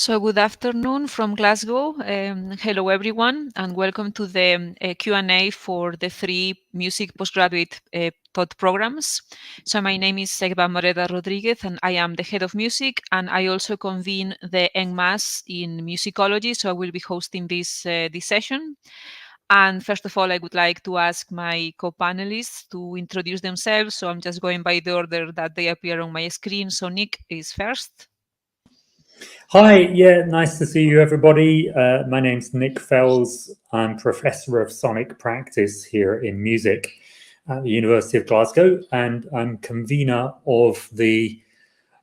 So good afternoon from Glasgow. Hello everyone, and welcome to the Q&A for the 3 music postgraduate taught programs. So my name is Segba Moreda Rodriguez, and I am the head of music, and I also convene the MMus in musicology. So I will be hosting this session. And first of all, I would like to ask my co-panelists to introduce themselves. So I'm just going by the order that they appear on my screen. So Nick is first. Hi, nice to see you, everybody. My name's Nick Fells. I'm Professor of Sonic Practice here in music at the University of Glasgow, and I'm convener of the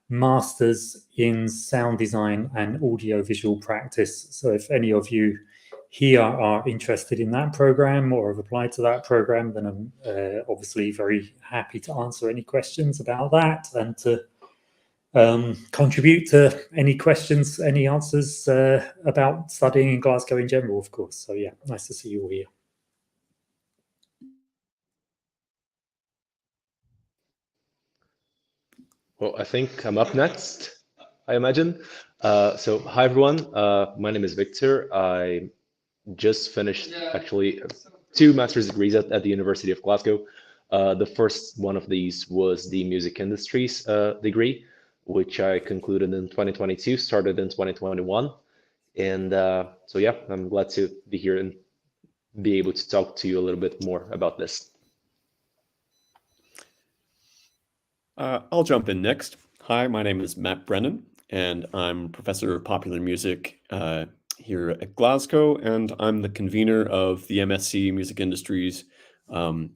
Masters in Sound Design and Audiovisual Practice. So if any of you here are interested in that program or have applied to that program, then I'm obviously very happy to answer any questions about that and to contribute to any questions, any answers about studying in Glasgow in general, of course. So yeah, nice to see you all here. Well, I think I'm up next, I imagine. So hi everyone, my name is Victor. I just finished actually 2 master's degrees at the University of Glasgow. The first one of these was the Music Industries degree, which I concluded in 2022, started in 2021. And so yeah, I'm glad to be here and be able to talk to you a little bit more about this. I'll jump in next. Hi, my name is Matt Brennan, and I'm Professor of Popular Music here at Glasgow, and I'm the convener of the MSc Music Industries,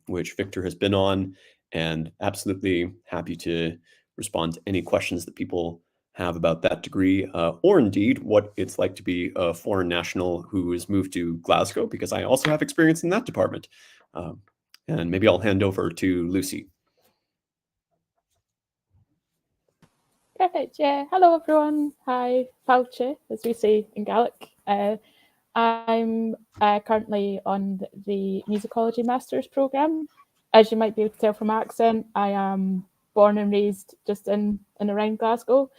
which Victor has been on, and absolutely happy to respond to any questions that people have about that degree, or indeed what it's like to be a foreign national who has moved to Glasgow, because I also have experience in that department. And maybe I'll hand over to Lucy. Perfect, yeah. Hello, everyone. Hi, Fauci, as we say in Gaelic. I'm currently on the Musicology Masters programme. As you might be able to tell from my accent, I am born and raised just in and around Glasgow.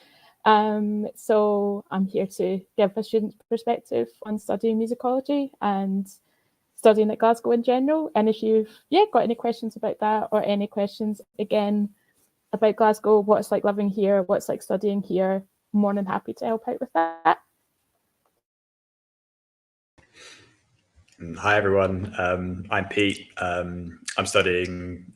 So I'm here to give a student's perspective on studying musicology and studying at Glasgow in general. And if you've got any questions about that, or any questions, again, about Glasgow, what it's like living here, what it's like studying here, I'm more than happy to help out with that. Hi everyone, I'm Pete. I'm studying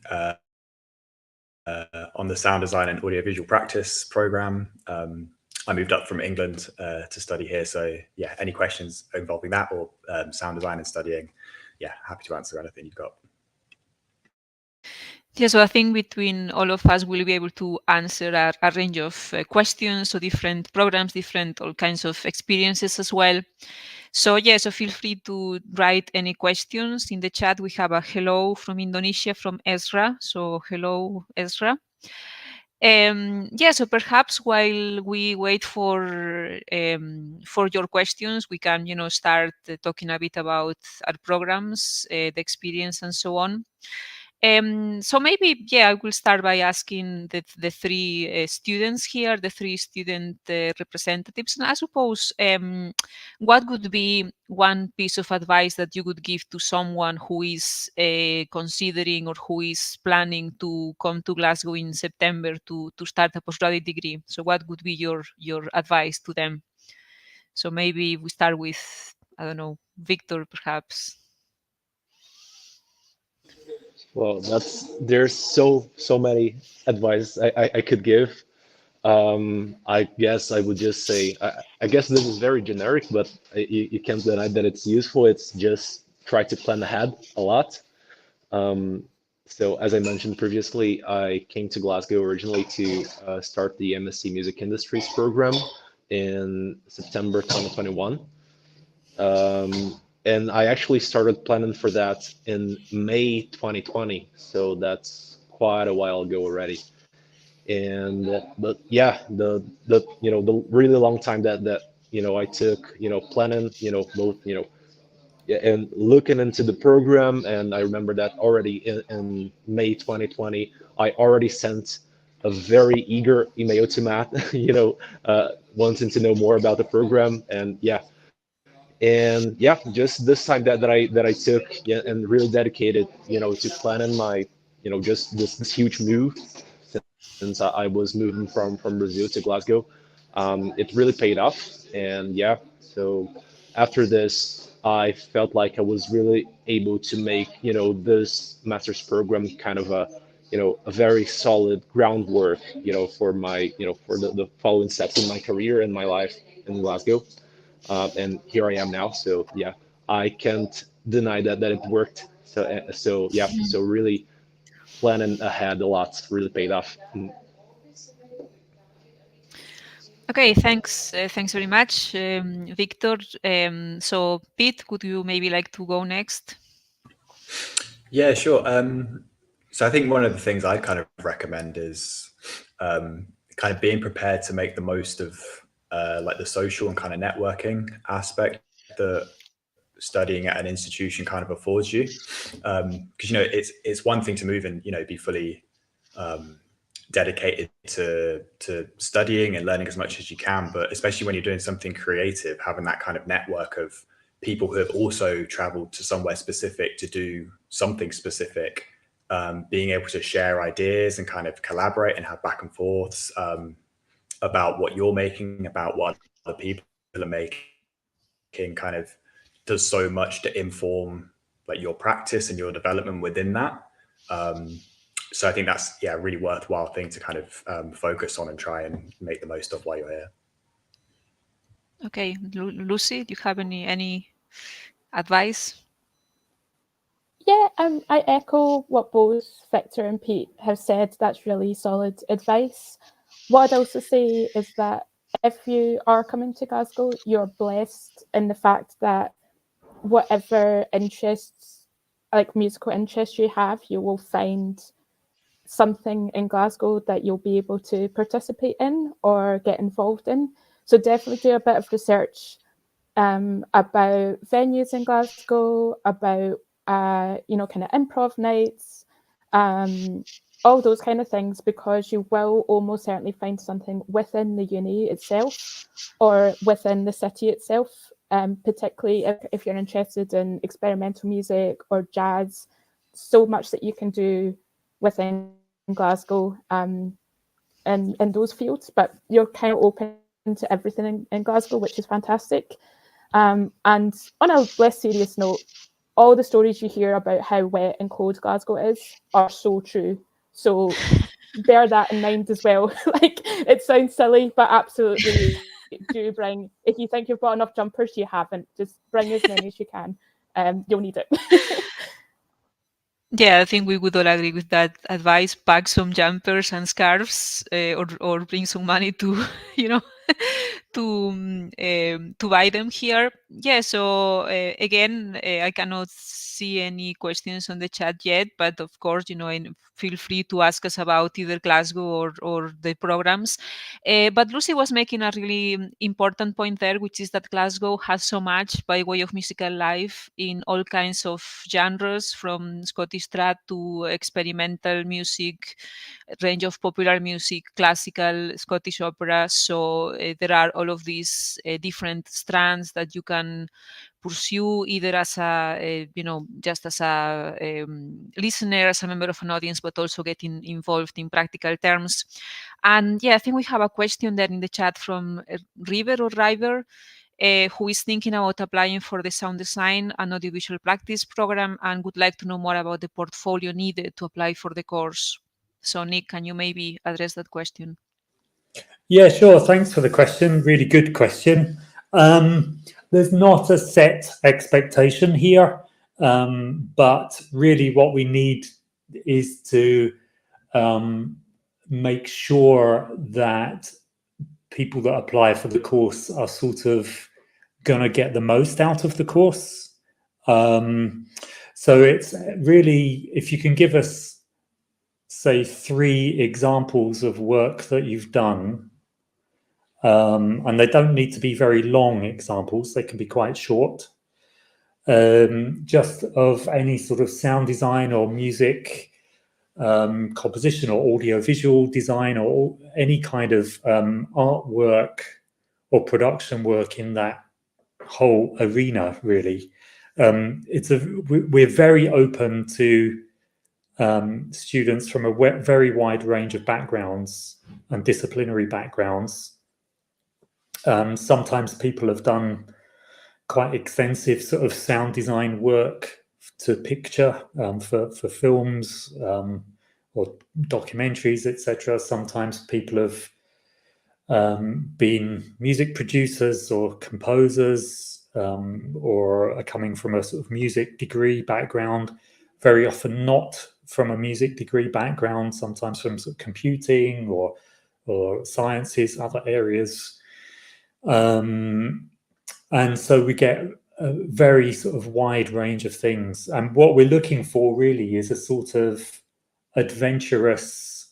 on the Sound Design and Audiovisual Practice program. I moved up from England to study here, so yeah, any questions involving that or sound design and studying, yeah, happy to answer anything you've got. Yeah, so I think between all of us, we'll be able to answer a range of questions, so different programs, different all kinds of experiences as well. So yeah, so feel free to write any questions in the chat. We have a hello from Indonesia from Ezra. So hello, Ezra. So perhaps while we wait for your questions, we can, start talking a bit about our programs, the experience, and so on. So maybe, I will start by asking the 3 students here, the 3 student representatives. And I suppose, what would be one piece of advice that you would give to someone who is considering or who is planning to come to Glasgow in September to start a postgraduate degree? So what would be your advice to them? So maybe we start with, I don't know, Victor, perhaps. Well, there's so many advice I could give. I guess I would just say, I guess this is very generic, but you can't deny that it's useful. It's just try to plan ahead a lot. So as I mentioned previously, I came to Glasgow originally to start the MSc Music Industries program in September 2021. And I actually started planning for that in May 2020. So that's quite a while ago already. And but yeah, the really long time that I took, planning, both, and looking into the program. And I remember that already in May 2020, I already sent a very eager email to Matt, wanting to know more about the program, and just this time that I took, and really dedicated, to planning my, just this huge move, since I was moving from Brazil to Glasgow. It really paid off, and so after this, I felt like I was really able to make, this master's program kind of a very solid groundwork, for my, for the following steps in my career and my life in Glasgow. And here I am now. So I can't deny that it worked. So really planning ahead a lot really paid off. Okay, thanks. Thanks very much, Victor. So, Pete, would you maybe like to go next? Yeah, sure. So I think one of the things I kind of recommend is kind of being prepared to make the most of like the social and kind of networking aspect that studying at an institution kind of affords you. Because it's one thing to move and be fully dedicated to studying and learning as much as you can, but especially when you're doing something creative, having that kind of network of people who have also traveled to somewhere specific to do something specific, being able to share ideas and kind of collaborate and have back and forths about what you're making, about what other people are making, kind of does so much to inform like your practice and your development within that. So I think that's a really worthwhile thing to kind of focus on and try and make the most of while you're here. Okay, Lucy, do you have any advice? Yeah, I echo what both Victor and Pete have said. That's really solid advice. What I'd also say is that if you are coming to Glasgow, you're blessed in the fact that whatever interests, like musical interests you have, you will find something in Glasgow that you'll be able to participate in or get involved in. So definitely do a bit of research about venues in Glasgow, about kind of improv nights, all those kind of things, because you will almost certainly find something within the uni itself or within the city itself, particularly if you're interested in experimental music or jazz. So much that you can do within Glasgow in those fields, but you're kind of open to everything in Glasgow, which is fantastic. And on a less serious note, all the stories you hear about how wet and cold Glasgow is are so true. So bear that in mind as well. Like, it sounds silly, but absolutely do bring, if you think you've got enough jumpers, you haven't. Just bring as many as you can. You'll need it. Yeah, I think we would all agree with that advice. Pack some jumpers and scarves, or bring some money to, to buy them here. Yeah. So again, I cannot see any questions on the chat yet, but of course, feel free to ask us about either Glasgow or the programs. But Lucy was making a really important point there, which is that Glasgow has so much by way of musical life in all kinds of genres, from Scottish trad to experimental music, range of popular music, classical, Scottish opera. So there are all of these different strands that you can pursue, either as just as a listener, as a member of an audience, but also getting involved in practical terms. And I think we have a question there in the chat from River, who is thinking about applying for the sound design and audiovisual practice program and would like to know more about the portfolio needed to apply for the course. So, Nick, can you maybe address that question? Yeah, sure. Thanks for the question. Really good question. There's not a set expectation here, but really what we need is to make sure that people that apply for the course are sort of going to get the most out of the course. So it's really, if you can give us, say, 3 examples of work that you've done, and they don't need to be very long examples, they can be quite short, just of any sort of sound design or music composition or audiovisual design or any kind of artwork or production work in that whole arena, really. We're very open to students from a very wide range of backgrounds and disciplinary backgrounds. Sometimes people have done quite extensive sort of sound design work to picture for films or documentaries, etc. Sometimes people have been music producers or composers or are coming from a sort of music degree background, very often not from a music degree background, sometimes from sort of computing or sciences, other areas. And so we get a very sort of wide range of things. And what we're looking for really is a sort of adventurous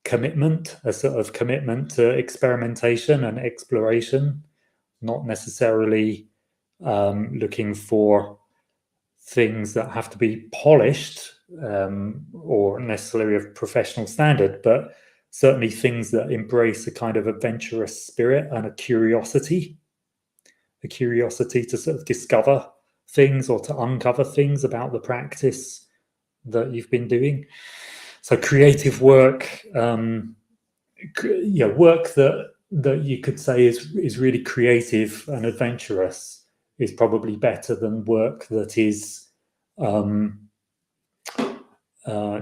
commitment, a sort of commitment to experimentation and exploration, not necessarily looking for things that have to be polished or necessarily of professional standard, but certainly things that embrace a kind of adventurous spirit and a curiosity to sort of discover things or to uncover things about the practice that you've been doing. So creative work, work that you could say is really creative and adventurous is probably better than work that is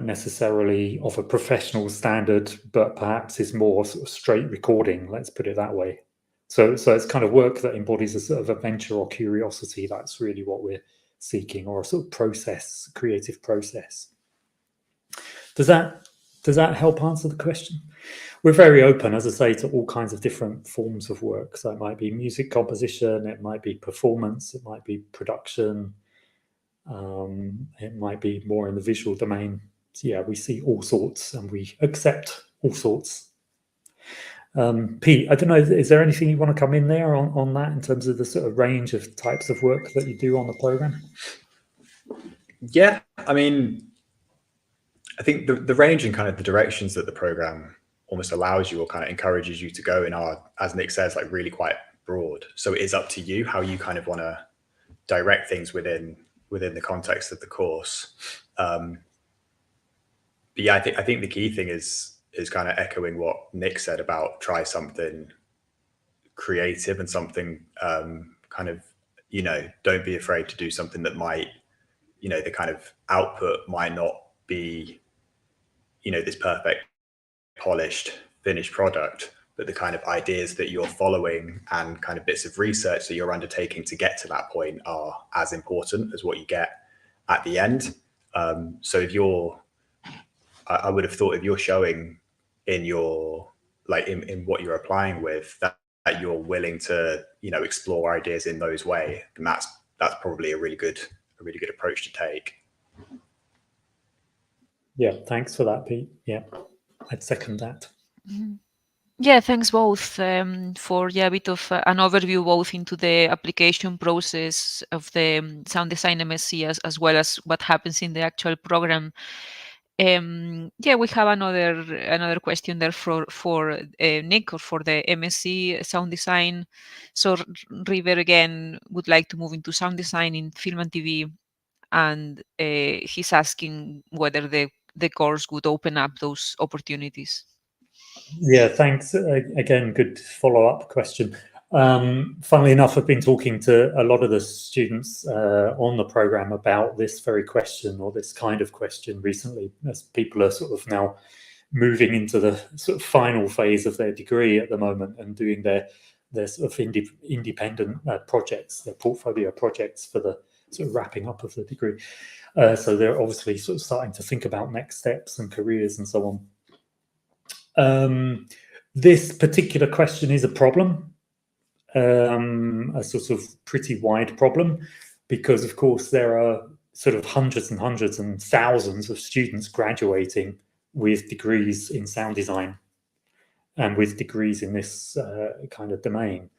necessarily of a professional standard, but perhaps is more sort of straight recording, let's put it that way. So it's kind of work that embodies a sort of adventure or curiosity. That's really what we're seeking, or a sort of process, creative process. Does that help answer the question? We're very open, as I say, to all kinds of different forms of work. So it might be music composition, it might be performance, it might be production, it might be more in the visual domain. So yeah, we see all sorts and we accept all sorts. Pete, I don't know, is there anything you want to come in there on that in terms of the sort of range of types of work that you do on the program? Yeah, I mean, I think the range and kind of the directions that the program almost allows you or kind of encourages you to go in are, as Nick says, like really quite broad. So it is up to you how you kind of want to direct things within the context of the course. But yeah, I think the key thing is kind of echoing what Nick said about try something creative and something kind of, don't be afraid to do something that might, the kind of output might not be, this perfect, polished, finished product, but the kind of ideas that you're following and kind of bits of research that you're undertaking to get to that point are as important as what you get at the end. So if I would have thought if you're showing in your, like in what you're applying with, that you're willing to, explore ideas in those ways, then that's probably a really good approach to take. Yeah, thanks for that, Pete. Yeah, I'd second that. Mm-hmm. Yeah, thanks both for a bit of an overview both into the application process of the sound design MSc as well as what happens in the actual program. Yeah, we have another question there for Nick or for the MSc sound design. So River again would like to move into sound design in film and TV, and he's asking whether the course would open up those opportunities. Yeah, thanks. Again, good follow-up question. Funnily enough, I've been talking to a lot of the students on the program about this very question or this kind of question recently, as people are sort of now moving into the sort of final phase of their degree at the moment and doing their sort of independent projects, their portfolio projects for the sort of wrapping up of the degree. So they're obviously sort of starting to think about next steps and careers and so on. This particular question is a problem, a sort of pretty wide problem, because of course there are sort of hundreds and hundreds and thousands of students graduating with degrees in sound design and with degrees in this kind of domain,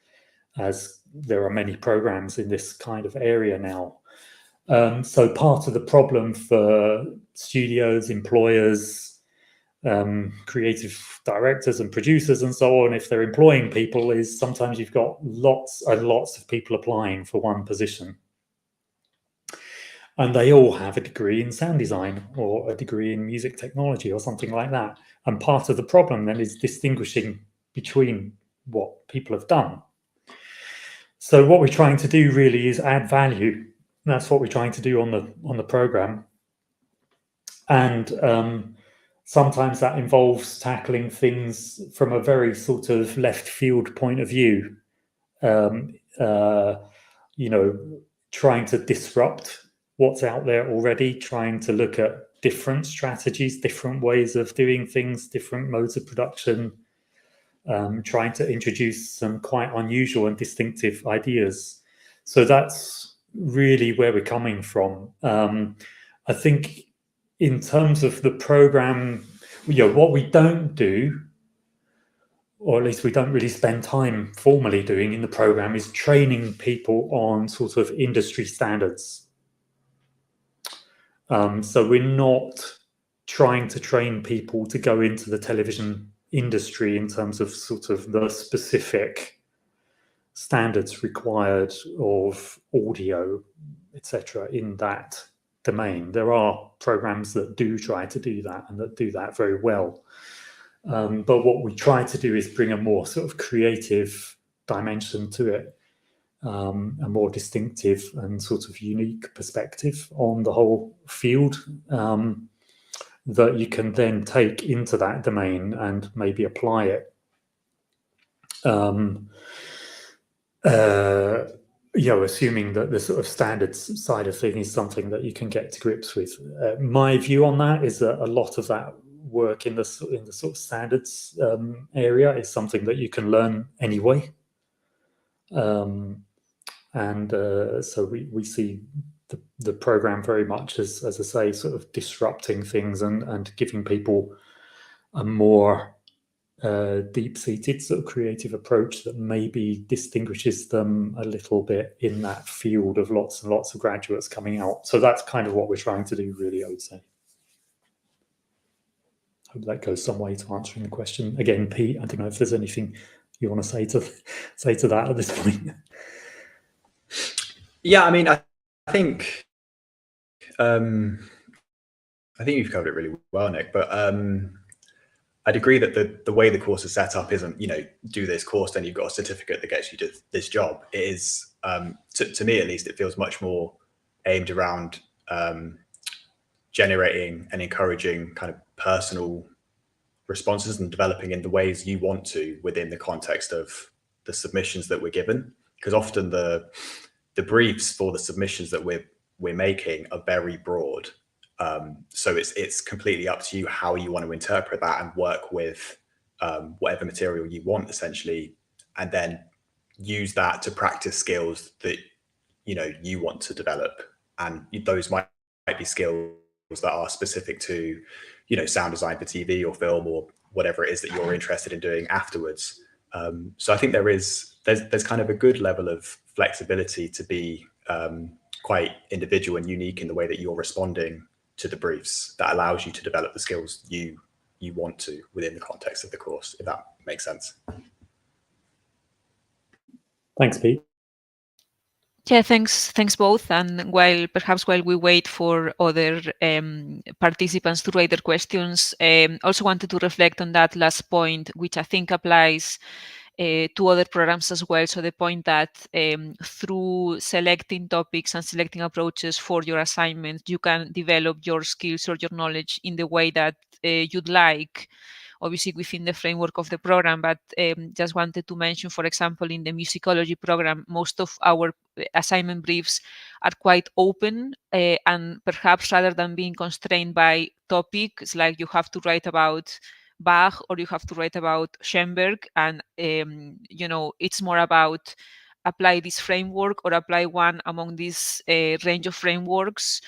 as there are many programs in this kind of area now. So part of the problem for studios, employers, creative directors and producers and so on, if they're employing people, is sometimes you've got lots and lots of people applying for one position. And they all have a degree in sound design or a degree in music technology or something like that. And part of the problem then is distinguishing between what people have done. So what we're trying to do really is add value. That's what we're trying to do on the program. And sometimes that involves tackling things from a very sort of left field point of view. You know, trying to disrupt what's out there already, trying to look at different strategies, different ways of doing things, different modes of production, trying to introduce some quite unusual and distinctive ideas. So that's really where we're coming from. I think in terms of the program, what we don't do, or at least we don't really spend time formally doing in the program, is training people on sort of industry standards. So we're not trying to train people to go into the television industry in terms of sort of the specific standards required of audio, etc., in that domain. There are programs that do try to do that and that do that very well. But what we try to do is bring a more sort of creative dimension to it, a more distinctive and sort of unique perspective on the whole field, that you can then take into that domain and maybe apply it. Assuming that the sort of standards side of thing is something that you can get to grips with. My view on that is that a lot of that work in the sort of standards area is something that you can learn anyway. So we see the program very much as I say, sort of disrupting things and giving people a more deep-seated sort of creative approach that maybe distinguishes them a little bit in that field of lots and lots of graduates coming out. So that's kind of what we're trying to do, really, I would say. I hope that goes some way to answering the question. Again, Pete, I don't know if there's anything you want to say to that at this point. Yeah, I mean, I think you've covered it really well, Nick. But I'd agree that the way the course is set up isn't, do this course, then you've got a certificate that gets you to this job. It is, to me at least, it feels much more aimed around generating and encouraging kind of personal responses and developing in the ways you want to within the context of the submissions that we're given. Because often the briefs for the submissions that we're making are very broad. So it's completely up to you how you want to interpret that and work with whatever material you want, essentially, and then use that to practice skills that you want to develop. And those might be skills that are specific to sound design for TV or film or whatever it is that you're interested in doing afterwards. So I think there's kind of a good level of flexibility to be quite individual and unique in the way that you're responding to the briefs, that allows you to develop the skills you want to within the context of the course, if that makes sense. Thanks, Pete. Yeah, thanks both. And while we wait for other participants to write their questions, also wanted to reflect on that last point, which I think applies to other programs as well. So the point that through selecting topics and selecting approaches for your assignment, you can develop your skills or your knowledge in the way that you'd like, obviously within the framework of the program. But just wanted to mention, for example, in the musicology program, most of our assignment briefs are quite open, and perhaps rather than being constrained by topics, like you have to write about Bach or you have to write about Schoenberg, and it's more about apply this framework or apply one among this range of frameworks,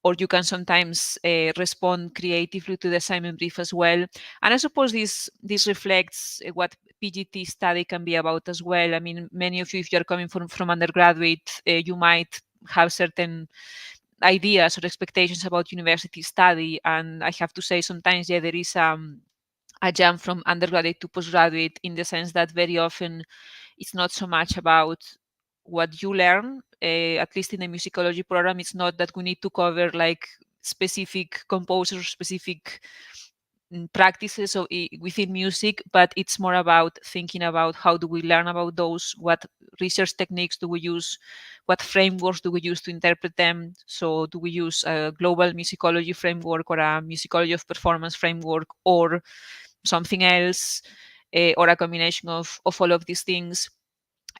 or you can sometimes respond creatively to the assignment brief as well. And I suppose this reflects what PGT study can be about as well. I mean, many of you, if you're coming from undergraduate, you might have certain ideas or expectations about university study. And I have to say, sometimes, yeah, there is a jump from undergraduate to postgraduate, in the sense that very often it's not so much about what you learn, at least in the musicology program. It's not that we need to cover like specific composers, specific practices within music, but it's more about thinking about how do we learn about those, what research techniques do we use, what frameworks do we use to interpret them. So do we use a global musicology framework or a musicology of performance framework, or something else, or a combination of all of these things.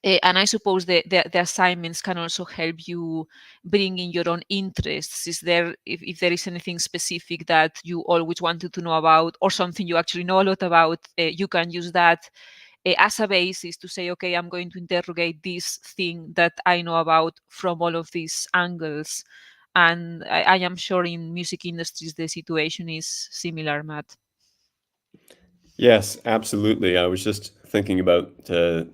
And I suppose the assignments can also help you bring in your own interests. Is there, if there is anything specific that you always wanted to know about, or something you actually know a lot about, you can use that as a basis to say, okay, I'm going to interrogate this thing that I know about from all of these angles. And I am sure in music industries the situation is similar, Matt. Yes, absolutely. I was just thinking about the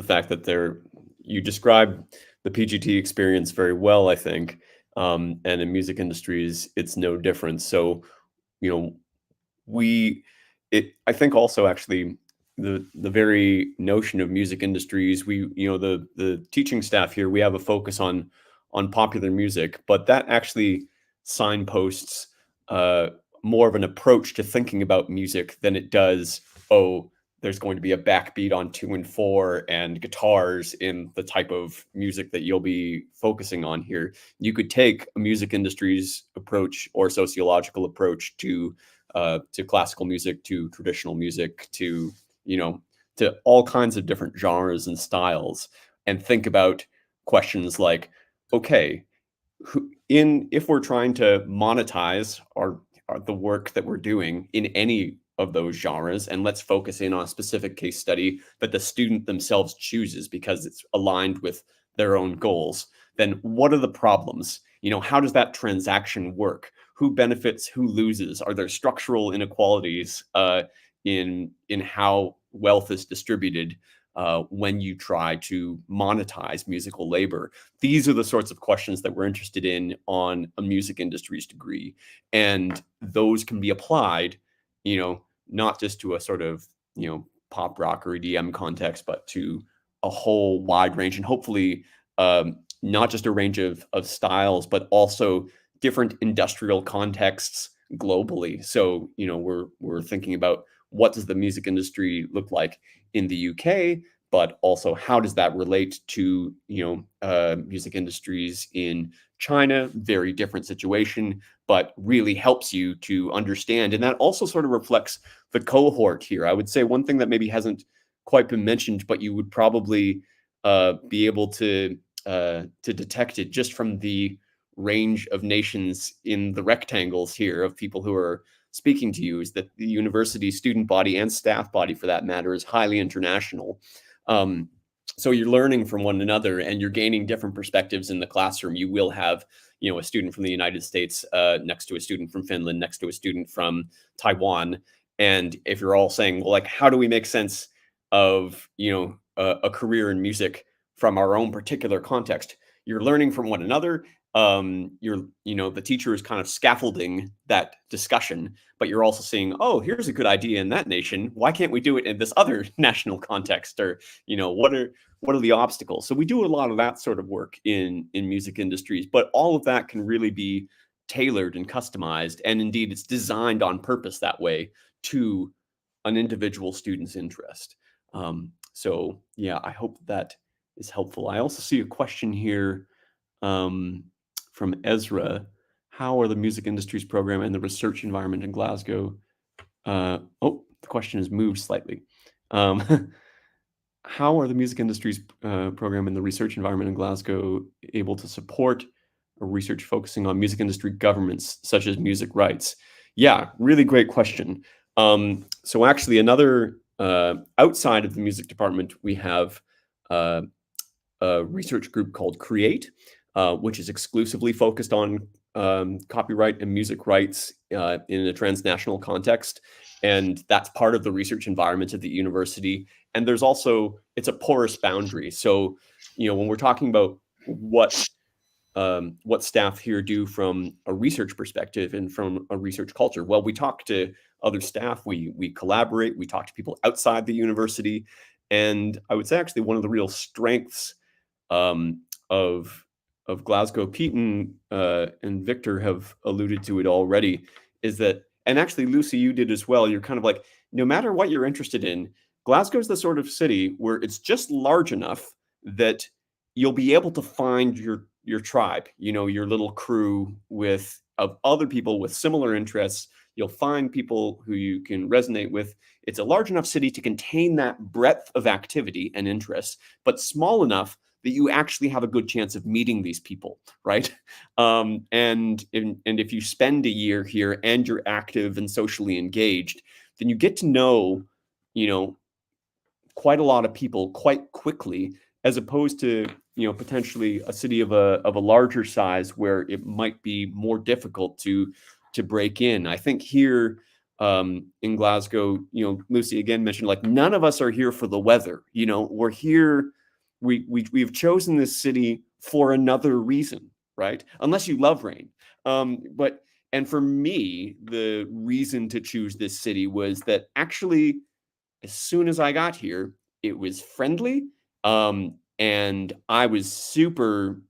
fact that you described the PGT experience very well, I think, and in music industries, it's no different. So, I think also actually the very notion of music industries, the teaching staff here, we have a focus on popular music, but that actually signposts more of an approach to thinking about music than it does, oh, there's going to be a backbeat on 2 and 4 and guitars in the type of music that you'll be focusing on here. You could take a music industries approach or sociological approach to classical music, to traditional music, to all kinds of different genres and styles, and think about questions like, okay, if we're trying to monetize the work that we're doing in any of those genres, and let's focus in on a specific case study that the student themselves chooses because it's aligned with their own goals, then what are the problems? How does that transaction work? Who benefits? Who loses? Are there structural inequalities in how wealth is distributed when you try to monetize musical labor? These are the sorts of questions that we're interested in on a music industries degree. And those can be applied, not just to a sort of, pop rock or EDM context, but to a whole wide range, and hopefully not just a range of styles, but also different industrial contexts globally. So, we're thinking about what does the music industry look like in the UK, but also how does that relate to music industries in China? Very different situation, but really helps you to understand. And that also sort of reflects the cohort here. I would say one thing that maybe hasn't quite been mentioned, but you would probably be able to detect it just from the range of nations in the rectangles here of people who are speaking to you, is that the university student body and staff body, for that matter, is highly international. So you're learning from one another and you're gaining different perspectives in the classroom. You will have, a student from the United States next to a student from Finland, next to a student from Taiwan. And if you're all saying, well, like, how do we make sense of, a career in music from our own particular context? You're learning from one another. The teacher is kind of scaffolding that discussion, but you're also saying, oh, here's a good idea in that nation. Why can't we do it in this other national context? Or, what are the obstacles? So we do a lot of that sort of work in music industries, but all of that can really be tailored and customized. And indeed, it's designed on purpose that way to an individual student's interest. So yeah, I hope that is helpful. I also see a question here from Ezra. How are the music industries program and the research environment in Glasgow? The question has moved slightly. How are the music industries program and the research environment in Glasgow able to support a research focusing on music industry governments, such as music rights? Yeah, really great question. So actually another, outside of the music department, we have a research group called CREATE, which is exclusively focused on copyright and music rights in a transnational context. And that's part of the research environment of the university. And there's also, it's a porous boundary. So, when we're talking about what what staff here do from a research perspective and from a research culture. Well, we talk to other staff, we collaborate, we talk to people outside the university. And I would say actually one of the real strengths of Glasgow, Pete and Victor have alluded to it already, is that, and actually Lucy, you did as well, you're kind of like, no matter what you're interested in, Glasgow's the sort of city where it's just large enough that you'll be able to find your tribe, you know, your little crew of other people with similar interests. You'll find people who you can resonate with. It's a large enough city to contain that breadth of activity and interests, but small enough that you actually have a good chance of meeting these people, right? And if you spend a year here and you're active and socially engaged, then you get to know, you know, quite a lot of people quite quickly, as opposed to, you know, potentially a city of a larger size where it might be more difficult to break in. I think here in Glasgow, you know, Lucy again mentioned, like, none of us are here for the weather. You know, we're here. We've chosen this city for another reason, right? Unless you love rain. And for me, the reason to choose this city was that actually, as soon as I got here, it was friendly. And I was super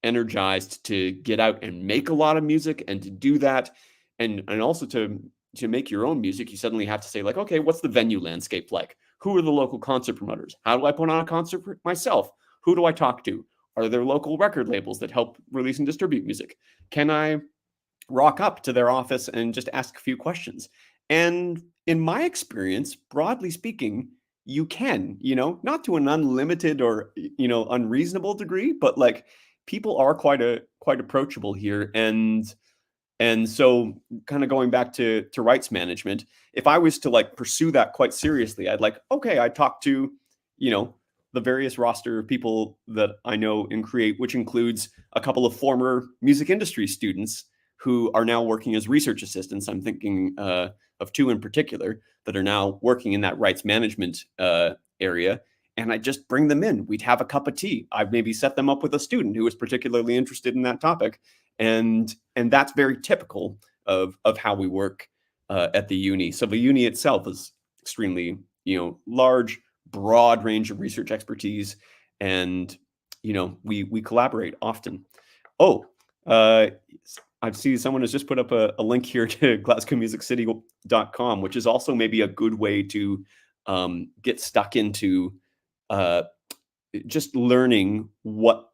energized to get out and make a lot of music, and to do that. And also to make your own music, you suddenly have to say, like, okay, what's the venue landscape like? Who are the local concert promoters? How do I put on a concert myself? Who do I talk to? Are there local record labels that help release and distribute music? Can I rock up to their office and just ask a few questions? And in my experience, broadly speaking, you can, you know, not to an unlimited or, you know, unreasonable degree, but like, people are quite approachable here. And so kind of going back to rights management, if I was to like pursue that quite seriously, I'd like, okay, I talk to, you know, the various roster of people that I know and create, which includes a couple of former music industry students who are now working as research assistants. I'm thinking of two in particular that are now working in that rights management area. And I just bring them in. We'd have a cup of tea. I'd maybe set them up with a student who was particularly interested in that topic. And that's very typical of how we work at the uni. So the uni itself is extremely, you know, large, broad range of research expertise. And, you know, we collaborate often. Oh, I see someone has just put up a link here to glasgowmusiccity.com, which is also maybe a good way to get stuck into just learning what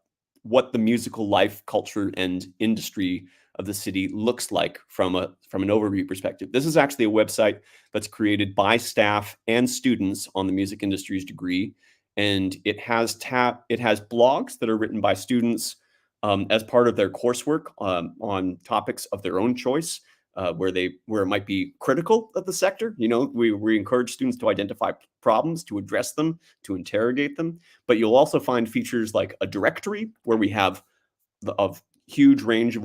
the musical life, culture, and industry of the city looks like from an overview perspective. This is actually a website that's created by staff and students on the music industry's degree, and it has blogs that are written by students as part of their coursework on topics of their own choice, where it might be critical of the sector. You know, we encourage students to identify problems, to address them, to interrogate them. But you'll also find features like a directory where we have a huge range of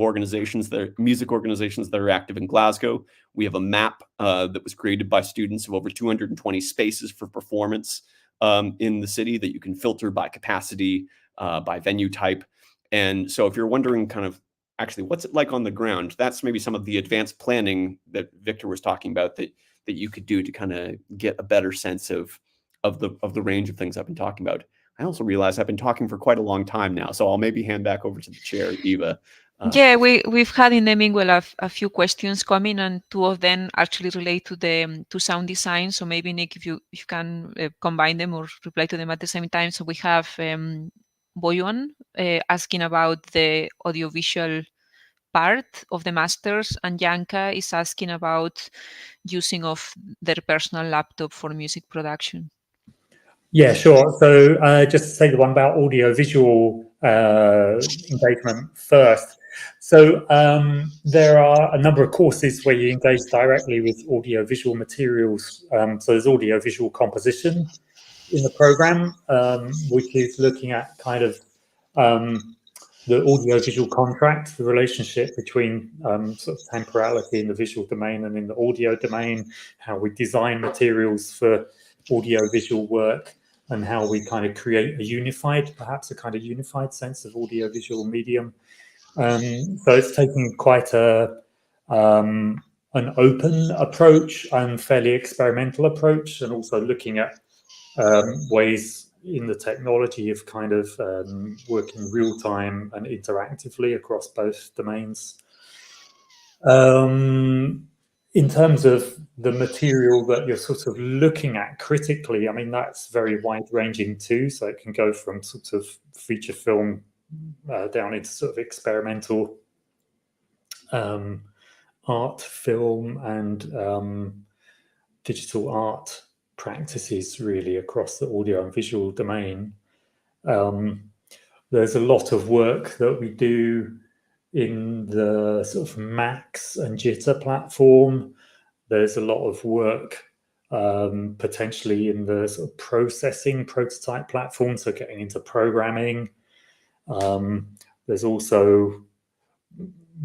music organizations that are active in Glasgow. We have a map that was created by students of over 220 spaces for performance in the city that you can filter by capacity, by venue type. And so if you're wondering kind of actually what's it like on the ground, that's maybe some of the advanced planning that Victor was talking about that you could do to kind of get a better sense of the range of things I've been talking about. I also realize I've been talking for quite a long time now, so I'll maybe hand back over to the chair, Eva. Yeah, we've had in the mingle a few questions coming, and two of them actually relate to sound design. So maybe Nick, if you can combine them or reply to them at the same time. So we have Boyan asking about the audiovisual part of the masters, and Yanka is asking about using of their personal laptop for music production. Yeah, sure. So just to say the one about audiovisual engagement first. So there are a number of courses where you engage directly with audiovisual materials. So there's audiovisual composition in the program, which is looking at kind of the audiovisual contract, the relationship between sort of temporality in the visual domain and in the audio domain, how we design materials for audiovisual work, and how we kind of create perhaps a kind of unified sense of audiovisual medium. So it's taking quite an open approach and fairly experimental approach, and also looking at ways in the technology of kind of working real time and interactively across both domains. In terms of the material that you're sort of looking at critically, I mean, that's very wide ranging too. So it can go from sort of feature film down into sort of experimental art film and digital art practices really across the audio and visual domain. There's a lot of work that we do in the sort of Max and Jitter platform. There's a lot of work potentially in the sort of processing prototype platform, so getting into programming. There's also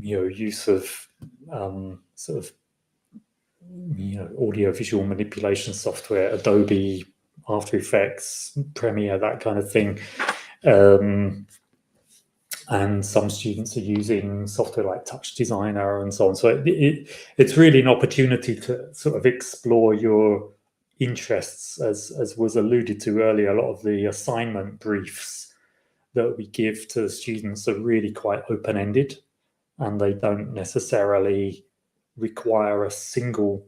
use of sort of audio visual manipulation software, Adobe, After Effects, Premiere, that kind of thing. And some students are using software like Touch Designer and so on. So it's really an opportunity to sort of explore your interests, as was alluded to earlier. A lot of the assignment briefs that we give to students are really quite open-ended, and they don't necessarily require a single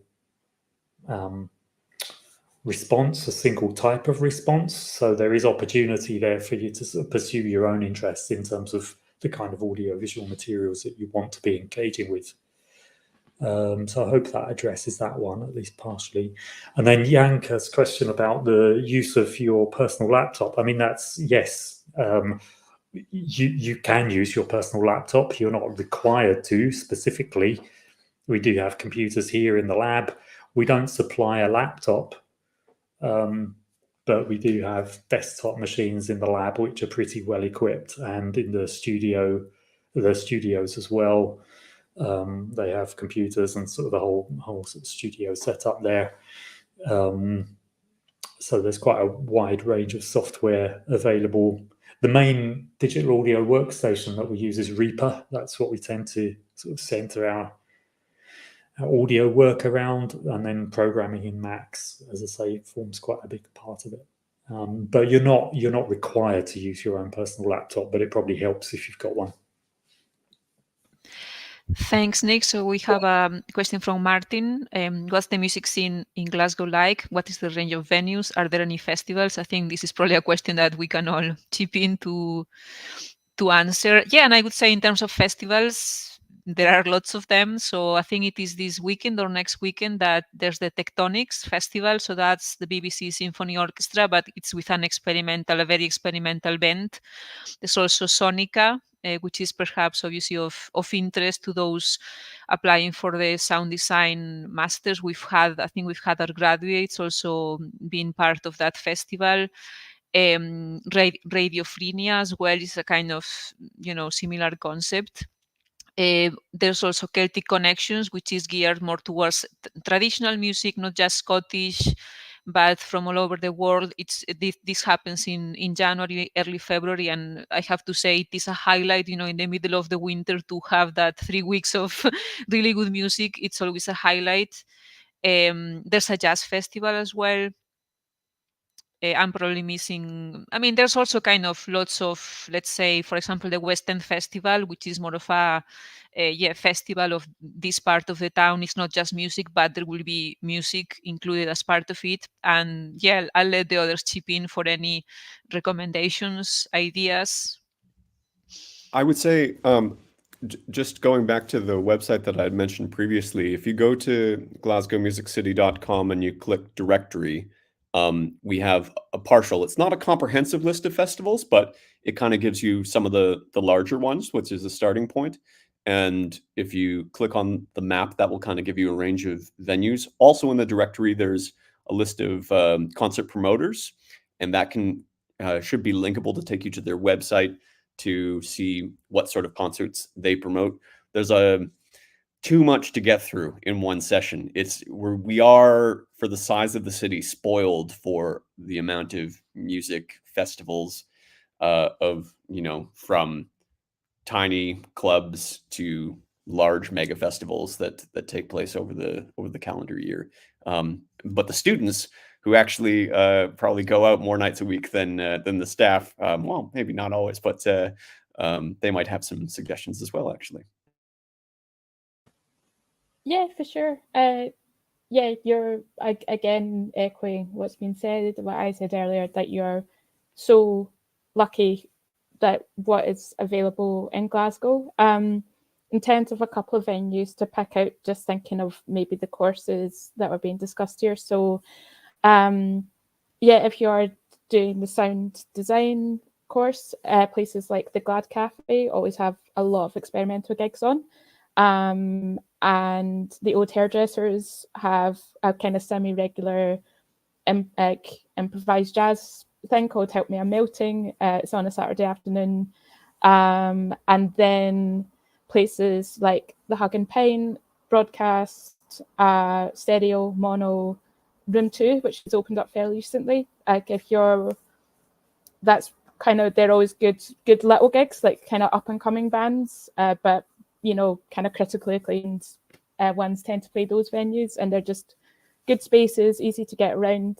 response, a single type of response. So there is opportunity there for you to sort of pursue your own interests in terms of the kind of audiovisual materials that you want to be engaging with. So I hope that addresses that one, at least partially. And then Yanka's question about the use of your personal laptop. I mean, that's, yes, you can use your personal laptop. You're not required to specifically. We do have computers here in the lab. We don't supply a laptop, but we do have desktop machines in the lab which are pretty well equipped, and in the studios as well. They have computers and sort of the whole sort of studio set up there. So there's quite a wide range of software available. The main digital audio workstation that we use is Reaper. That's what we tend to sort of center our audio work around, and then programming in Max, as I say, forms quite a big part of it. But you're not required to use your own personal laptop, but it probably helps if you've got one. Thanks, Nick. So we have a question from Martin. What's the music scene in Glasgow like? What is the range of venues? Are there any festivals? I think this is probably a question that we can all chip in to answer. Yeah, and I would say in terms of festivals, there are lots of them. So I think it is this weekend or next weekend that there's the Tectonics Festival. So that's the BBC Symphony Orchestra, but it's with a very experimental band. There's also Sonica, which is perhaps obviously of interest to those applying for the sound design masters. I think we've had our graduates also being part of that festival. Radiophrenia as well is a kind of similar concept. There's also Celtic Connections, which is geared more towards traditional music, not just Scottish, but from all over the world. This happens in January, early February, and I have to say it is a highlight, in the middle of the winter, to have that 3 weeks of really good music. It's always a highlight. There's a jazz festival as well. I'm probably missing. I mean, there's also kind of lots of, let's say, for example, the West End Festival, which is more of a festival of this part of the town. It's not just music, but there will be music included as part of it. And yeah, I'll let the others chip in for any recommendations, ideas. I would say, just going back to the website that I had mentioned previously, if you go to glasgowmusiccity.com and you click directory, we have a partial. It's not a comprehensive list of festivals, but it kind of gives you some of the larger ones, which is a starting point. And if you click on the map, that will kind of give you a range of venues. Also in the directory, there's a list of concert promoters, and that should be linkable to take you to their website to see what sort of concerts they promote. There's too much to get through in one session. We are, for the size of the city, spoiled for the amount of music festivals from tiny clubs to large mega festivals that take place over the calendar year. But the students who actually probably go out more nights a week than the staff, well, maybe not always, but they might have some suggestions as well, actually. Yeah, for sure. Yeah, you're again echoing what's been said, what I said earlier, that you're so lucky that what is available in Glasgow. In terms of a couple of venues to pick out, just thinking of maybe the courses that are being discussed here. So, yeah, if you are doing the sound design course, places like the Glad Cafe always have a lot of experimental gigs on. And the Old Hairdressers have a kind of semi-regular improvised jazz thing called Help Me I'm Melting. It's on a Saturday afternoon. And then places like the Hug and Pine, Broadcast, Stereo, Mono, Room 2, which has opened up fairly recently. Like if you're, that's kind of, they're always good little gigs, like kind of up and coming bands, but you know, kind of critically acclaimed ones tend to play those venues, and they're just good spaces, easy to get around.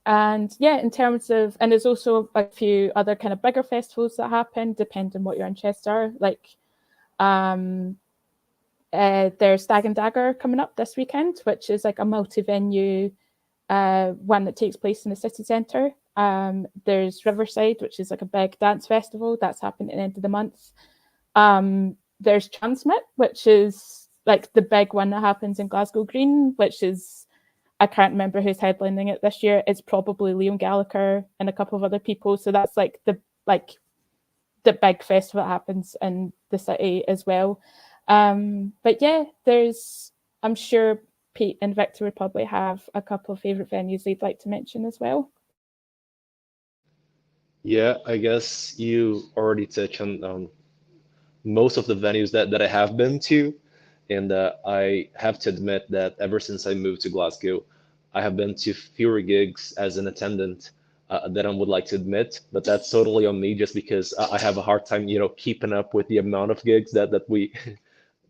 And yeah, in terms of, and there's also a few other kind of bigger festivals that happen, depending on what your interests are. Like there's Stag and Dagger coming up this weekend, which is like a multi-venue one that takes place in the city centre. There's Riverside, which is like a big dance festival that's happening at the end of the month. There's Transmit, which is like the big one that happens in Glasgow Green, which is, I can't remember who's headlining it this year. It's probably Liam Gallagher and a couple of other people. So that's like the big festival that happens in the city as well. But yeah, I'm sure Pete and Victor would probably have a couple of favourite venues they'd like to mention as well. Yeah, I guess you already touched on most of the venues that I have been to. And I have to admit that ever since I moved to Glasgow, I have been to fewer gigs as an attendant than I would like to admit. But that's totally on me, just because I have a hard time, keeping up with the amount of gigs that we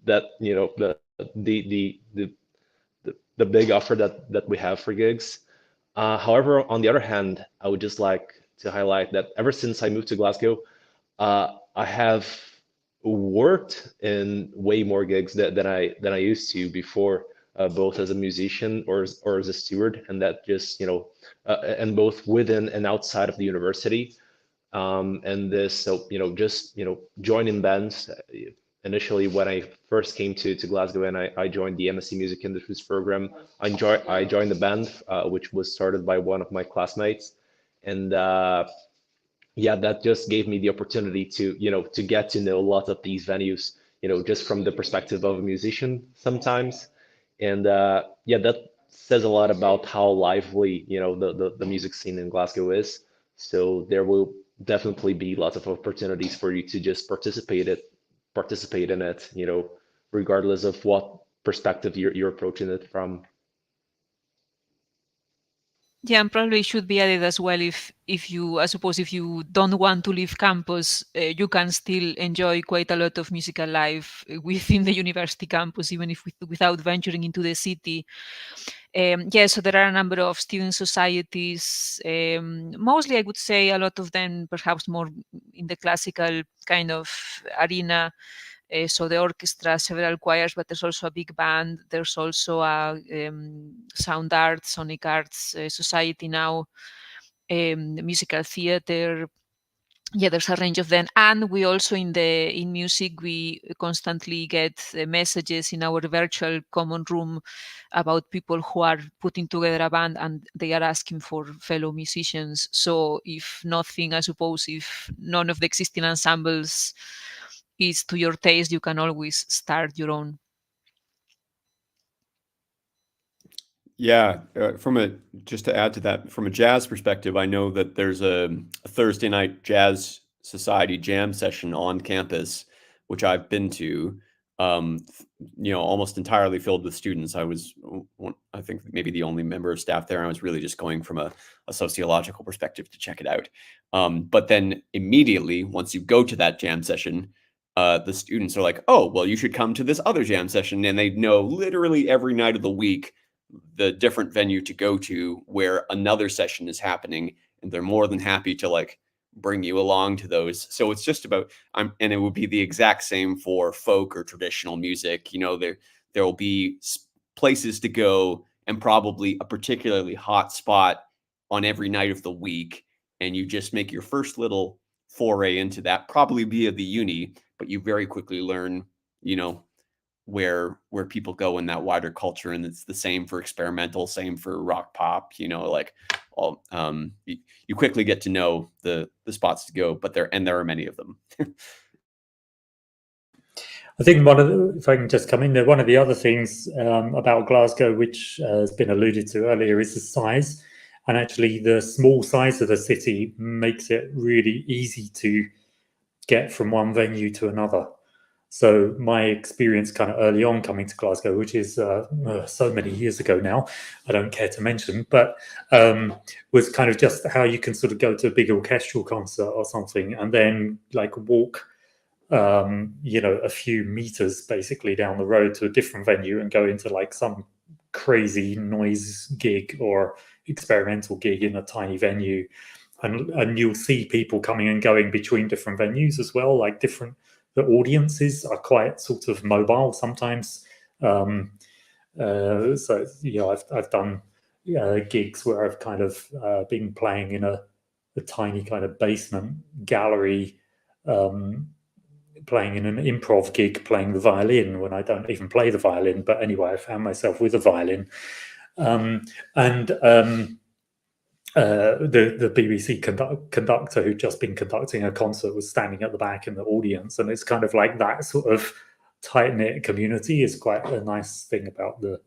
that the big offer that we have for gigs. However, on the other hand, I would just like to highlight that ever since I moved to Glasgow, I have worked in way more gigs than I used to before, both as a musician or as a steward, and that just and both within and outside of the university. And this, so just joining bands. Initially, when I first came to Glasgow and I joined the MSc Music Industries program, I joined the band, which was started by one of my classmates, and yeah, that just gave me the opportunity to to get to know a lot of these venues, just from the perspective of a musician sometimes. And yeah, that says a lot about how lively the music scene in Glasgow is. So there will definitely be lots of opportunities for you to just participate in it, regardless of what perspective you're approaching it from. Yeah, and probably should be added as well, if you, I suppose, if you don't want to leave campus, you can still enjoy quite a lot of musical life within the university campus, even if without venturing into the city. Yeah, so there are a number of student societies. Mostly, I would say, a lot of them perhaps more in the classical kind of arena. So the orchestra, several choirs, but there's also a big band. There's also a sound arts, sonic arts society now, musical theater. Yeah, there's a range of them. And we also in music, we constantly get messages in our virtual common room about people who are putting together a band and they are asking for fellow musicians. So if nothing, I suppose, if none of the existing ensembles is to your taste, you can always start your own. Yeah, just to add to that, from a jazz perspective, I know that there's a Thursday night jazz society jam session on campus, which I've been to. almost entirely filled with students. I think maybe the only member of staff there. I was really just going from a sociological perspective to check it out. But then immediately, once you go to that jam session, the students are like, oh, well, you should come to this other jam session. And they know literally every night of the week the different venue to go to where another session is happening. And they're more than happy to like bring you along to those. So it's just about, and it would be the exact same for folk or traditional music. There will be places to go and probably a particularly hot spot on every night of the week. And you just make your first little foray into that, probably via the uni, but you very quickly learn, where people go in that wider culture. And it's the same for experimental, same for rock pop, you quickly get to know the spots to go, but there are many of them. I think if I can just come in there, one of the other things about Glasgow, which has been alluded to earlier, is the size. And actually the small size of the city makes it really easy to get from one venue to another. So my experience kind of early on coming to Glasgow, which is so many years ago now, I don't care to mention, but was kind of just how you can sort of go to a big orchestral concert or something and then like walk, a few meters basically down the road to a different venue and go into like some crazy noise gig or experimental gig in a tiny venue. And you'll see people coming and going between different venues as well, like the audiences are quite sort of mobile sometimes. So I've done gigs where I've kind of been playing in a tiny kind of basement gallery, playing in an improv gig, playing the violin when I don't even play the violin. But anyway, I found myself with a violin, the BBC conductor who'd just been conducting a concert was standing at the back in the audience, and it's kind of like that sort of tight-knit community is quite a nice thing about the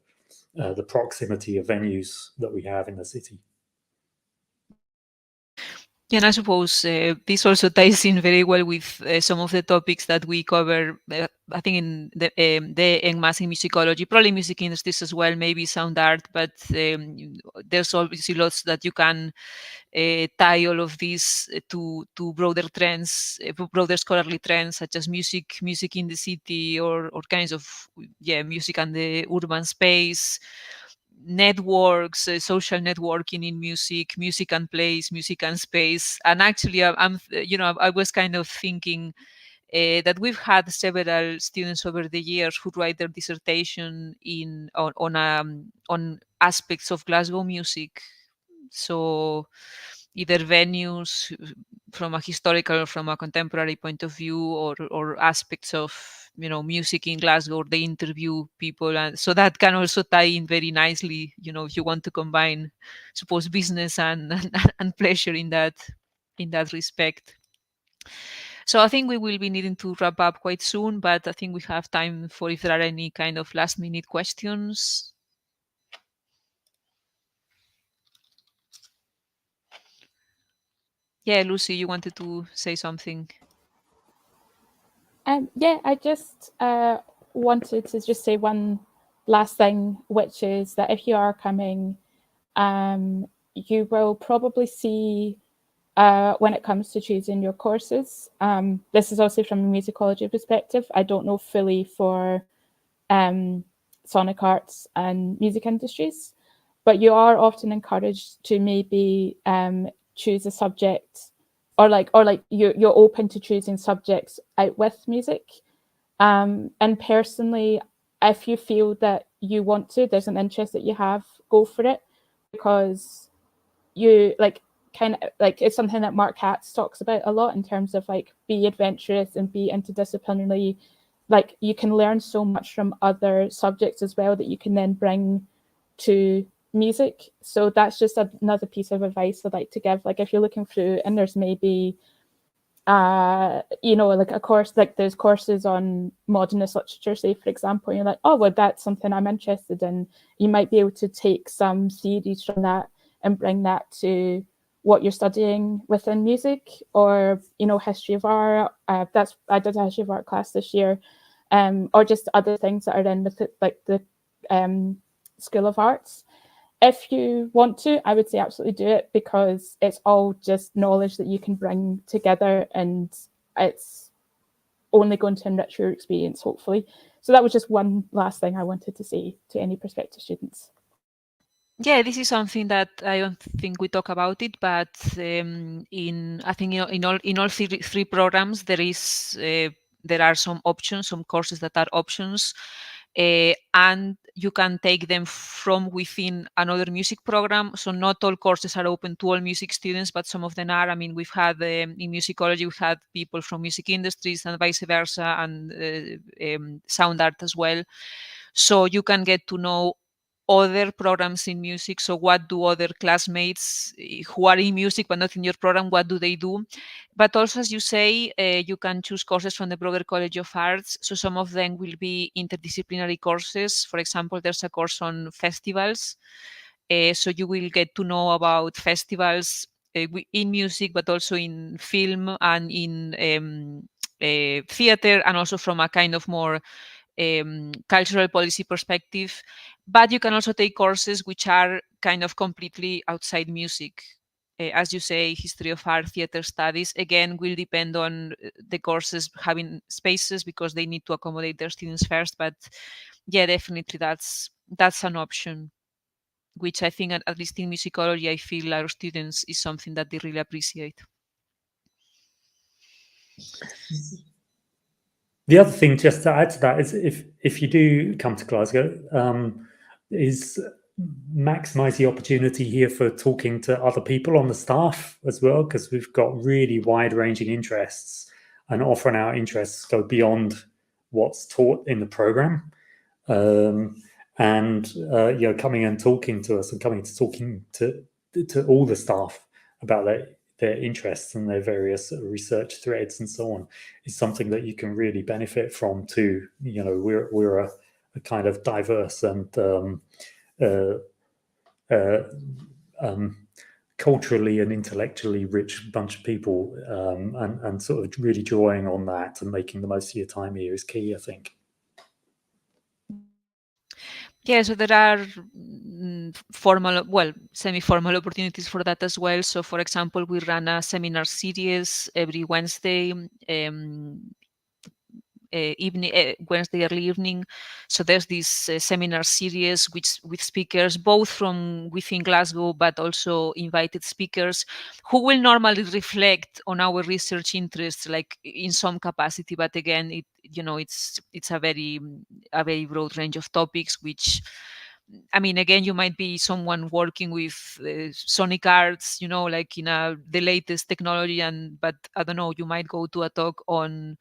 proximity of venues that we have in the city. Yeah, and I suppose this also ties in very well with some of the topics that we cover, I think, in the MMus in musicology, probably music industries as well, maybe sound art, but there's obviously lots that you can tie all of these to broader trends, broader scholarly trends, such as music in the city, or kinds of, music and the urban space, networks, social networking in music and place, music and space. And actually, I was kind of thinking that we've had several students over the years who write their dissertation on aspects of Glasgow music. So either venues from a historical or from a contemporary point of view, or aspects of music in Glasgow, or they interview people, and so that can also tie in very nicely, if you want to combine, suppose, business and and pleasure in that respect. So I think we will be needing to wrap up quite soon, but I think we have time for if there are any kind of last minute questions. Yeah, Lucy, you wanted to say something. I just wanted to just say one last thing, which is that if you are coming, you will probably see, when it comes to choosing your courses, this is also from a musicology perspective. I don't know fully for sonic arts and music industries, but you are often encouraged to maybe choose a subject, or you're open to choosing subjects out with music. And personally, if you feel that you want to, there's an interest that you have, go for it, because you it's something that Mark Hatz talks about a lot in terms of be adventurous and be interdisciplinary. You can learn so much from other subjects as well that you can then bring to music. So that's just another piece of advice I'd like to give. If you're looking through and there's maybe a course, there's courses on modernist literature, say, for example, and you're like, oh, well, that's something I'm interested in. You might be able to take some theories from that and bring that to what you're studying within music, or history of art. I did a history of art class this year, or just other things that are in the School of Arts. If you want to, I would say absolutely do it, because it's all just knowledge that you can bring together, and it's only going to enrich your experience, hopefully. So that was just one last thing I wanted to say to any prospective students. Yeah, this is something that I don't think we talk about it, but I think in all three programs there are some options, some courses that are options, and you can take them from within another music program. So not all courses are open to all music students, but some of them are. I mean, we've had in musicology, we've had people from music industries and vice versa, and sound art as well. So you can get to know other programs in music. So what do other classmates who are in music but not in your program, what do they do? But also, as you say, you can choose courses from the broader College of Arts. So some of them will be interdisciplinary courses. For example, there's a course on festivals. So you will get to know about festivals in music, but also in film and in theater, and also from a kind of more cultural policy perspective. But you can also take courses which are kind of completely outside music. As you say, history of art, theater studies, again, will depend on the courses having spaces, because they need to accommodate their students first. But yeah, definitely that's an option, which I think, at least in musicology, I feel our students is something that they really appreciate. The other thing, just to add to that, is if you do come to Glasgow, is maximize the opportunity here for talking to other people on the staff as well, because we've got really wide-ranging interests, and often our interests go beyond what's taught in the program. And coming and talking to us, and coming to talking to all the staff about their interests and their various research threads and so on, is something that you can really benefit from too. You know, we're a kind of diverse and culturally and intellectually rich bunch of people, and sort of really drawing on that and making the most of your time here is key, I think. Yeah, so there are formal, well, semi-formal opportunities for that as well. So, for example, we run a seminar series every Wednesday Wednesday early evening. So there's this seminar series with speakers both from within Glasgow, but also invited speakers who will normally reflect on our research interests, like in some capacity. But again, it's a very broad range of topics, which, I mean, again, you might be someone working with sonic arts, like in the latest technology, but I don't know, you might go to a talk on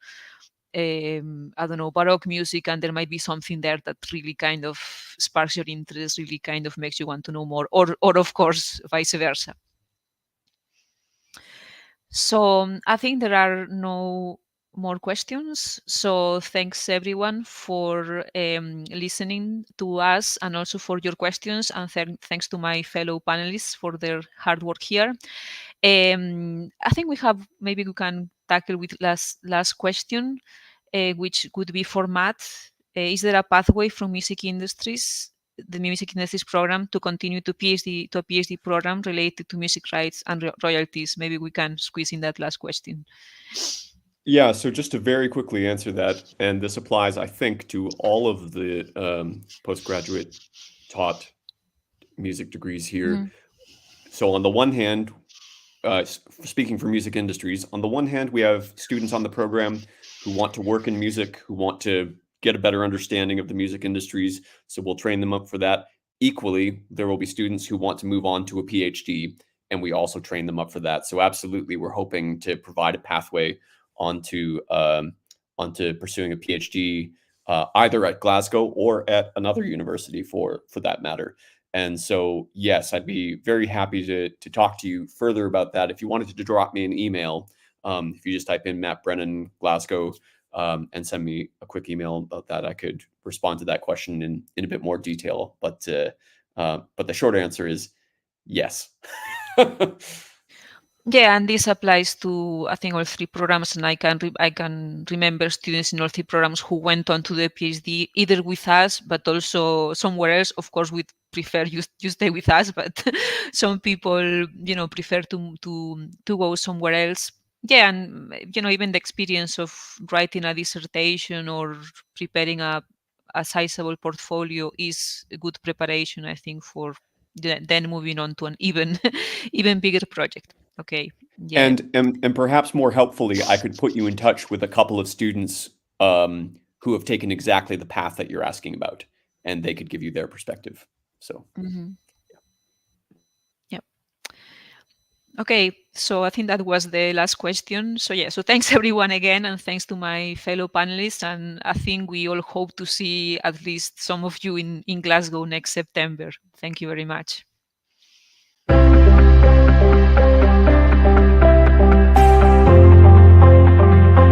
I don't know, Baroque music, and there might be something there that really kind of sparks your interest, really kind of makes you want to know more, or of course, vice versa. So I think there are no more questions. So thanks everyone for listening to us, and also for your questions, and thanks to my fellow panelists for their hard work here. I think maybe we can tackle with last question, which could be for Matt. Is there a pathway from the music industries program, to continue to a PhD program related to music rights and royalties? Maybe we can squeeze in that last question. Yeah, so just to very quickly answer that, and this applies, I think, to all of the postgraduate taught music degrees here. Mm-hmm. So on the one hand, speaking for music industries, on the one hand, we have students on the program who want to work in music, who want to get a better understanding of the music industries. So we'll train them up for that. Equally, there will be students who want to move on to a PhD, and we also train them up for that. So absolutely, we're hoping to provide a pathway onto pursuing a PhD, either at Glasgow or at another university for that matter. And so, yes, I'd be very happy to talk to you further about that. If you wanted to drop me an email, if you just type in Matt Brennan, Glasgow, and send me a quick email about that, I could respond to that question in a bit more detail. But the short answer is yes. Yeah, and this applies to, I think, all three programs, and I can remember students in all three programs who went on to the PhD either with us, but also somewhere else. Of course, we prefer you stay with us, but some people, prefer to go somewhere else. Yeah, and even the experience of writing a dissertation or preparing a sizable portfolio is a good preparation, I think, for then moving on to an even even bigger project. Okay. Yeah. And perhaps more helpfully, I could put you in touch with a couple of students who have taken exactly the path that you're asking about, and they could give you their perspective. So. Yep. Okay, so I think that was the last question. So yeah, so thanks everyone again, and thanks to my fellow panelists. And I think we all hope to see at least some of you in Glasgow next September. Thank you very much.